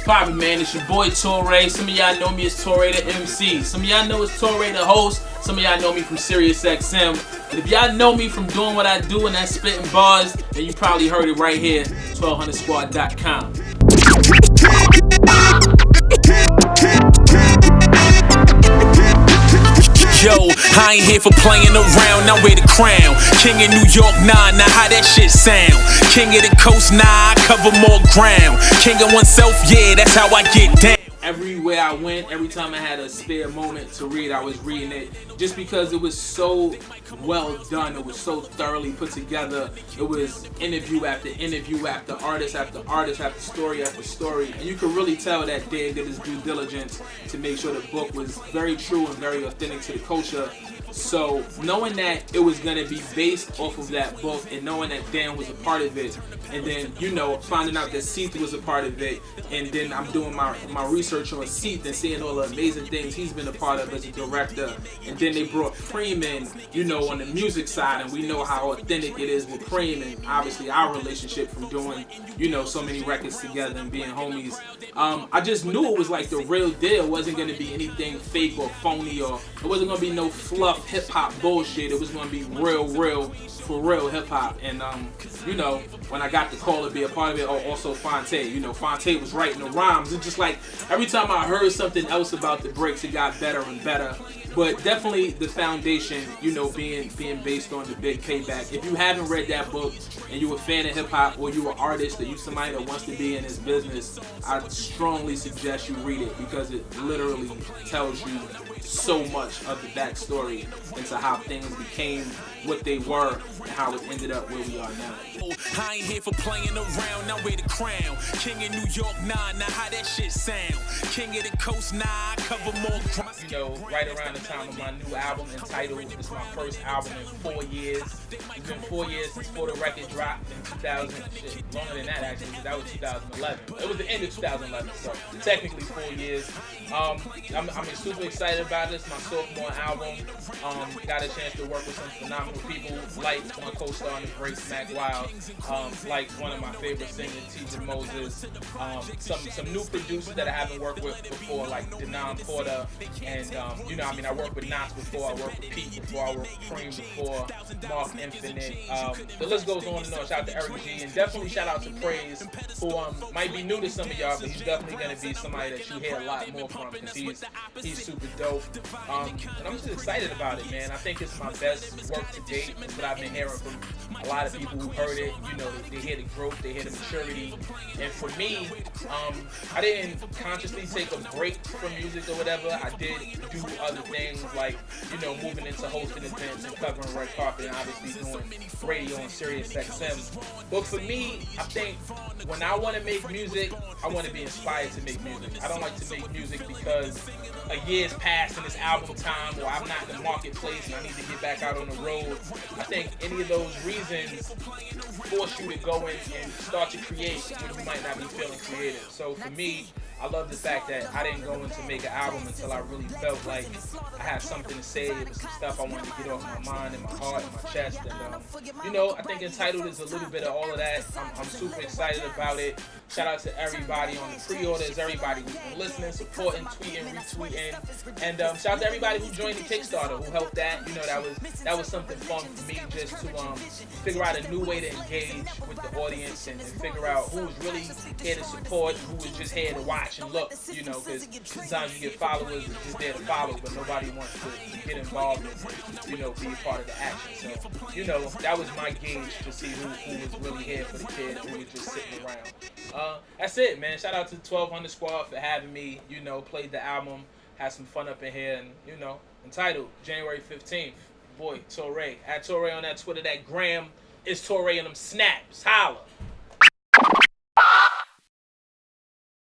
poppin', man? It's your boy Torae. Some of y'all know me as Torae the MC. Some of y'all know as Torae the host. Some of y'all know me from SiriusXM. And if y'all know me from doing what I do and that's spitting bars, then you probably heard it right here, 1200squad.com. Yo, I ain't here for playing around, now wear the crown. King of New York, nah, now how that shit sound? King of the coast, nah, I cover more ground. King of oneself, yeah, that's how I get down. Everywhere I went, every time I had a spare moment to read, I was reading it just because it was so well done. It was so thoroughly put together. It was interview after interview after artist after artist after story after story. And you could really tell that Dan did his due diligence to make sure the book was very true and very authentic to the culture. So knowing that it was going to be based off of that book and knowing that Dan was a part of it, and then, you know, finding out that Seath was a part of it, and then I'm doing my research on Seath and seeing all the amazing things he's been a part of as a director, and then they brought Preem in, you know, on the music side, and we know how authentic it is with Preem and obviously our relationship from doing, you know, so many records together and being homies. I just knew it was like the real deal. It wasn't going to be anything fake or phony, or it wasn't going to be no fluff hip-hop bullshit. It was going to be real, for real hip-hop. And, you know, when I got the call to be a part of it, also Fonte. You know, Fonte was writing the rhymes. It's just like every time I heard something else about the breaks, it got better and better. But definitely the foundation, you know, being based on the Big Payback. If you haven't read that book and you're a fan of hip-hop or you're an artist or you're somebody that wants to be in this business, I strongly suggest you read it because it literally tells you so much of the backstory into how things became what they were and how it ended up where we are now. I ain't here for playing around, now wear the crown. King of New York, nah, now how that shit sound? King of the coast, nah, I cover more ground. You know, right around the time of my new album entitled, it's my first album in 4 years. It's been 4 years since For the Record dropped in 2000, shit, longer than that actually, because that was 2011. It was the end of 2011, so technically 4 years. I'm super excited about this, my sophomore album. Got a chance to work with some phenomenal people, like my co-star in the break, Smack Wild, like one of my favorite singers, TJ Moses, some new producers that I haven't worked with before, like Denon Porter, and you know, I mean, I worked with Nas before, I worked with Pete before, I worked with Preem before, Mark Infinite. The list goes on and on. Shout out to Eric G, and definitely shout out to Praise, who might be new to some of y'all, but he's definitely gonna be somebody that you hear a lot more from because he's super dope. And I'm just excited about it, man. I think it's my best work to date. That's what I've been hearing from a lot of people who heard it. You know, they hear the growth, they hear the maturity. And for me, I didn't consciously take a break from music or whatever. I did do other things like, you know, moving into hosting events and covering red carpet and obviously doing radio on SiriusXM. But for me, I think when I want to make music, I want to be inspired to make music. I don't like to make music because a year's passed and it's album time, or I'm not in the marketplace and I need to get back out on the road. I think any of those reasons force you to go in and start to create when you might not be feeling creative. So for me, I love the fact that I didn't go in to make an album until I really felt like I had something to say. It was some stuff I wanted to get off my mind and my heart and my chest. And, you know, I think Entitled is a little bit of all of that. I'm super excited about it. Shout out to everybody on the pre-orders, everybody who's been listening, supporting, tweeting, retweeting. And shout out to everybody who joined the Kickstarter, who helped that. You know, that was something fun for me just to figure out a new way to engage with the audience and figure out who was really here to support, who was just here to watch and look, you know, because sometimes you get followers that's just there to follow, but nobody wants to get involved and, you know, be a part of the action. So, you know, that was my gauge to see who was really here for the kid, who was just sitting around. That's it, man. Shout out to 1200 Squad for having me, you know, played the album, had some fun up in here, and, you know, Entitled, January 15th. Boy, Torae. At Torae on that Twitter, that gram. It's Torae and them snaps. Holla.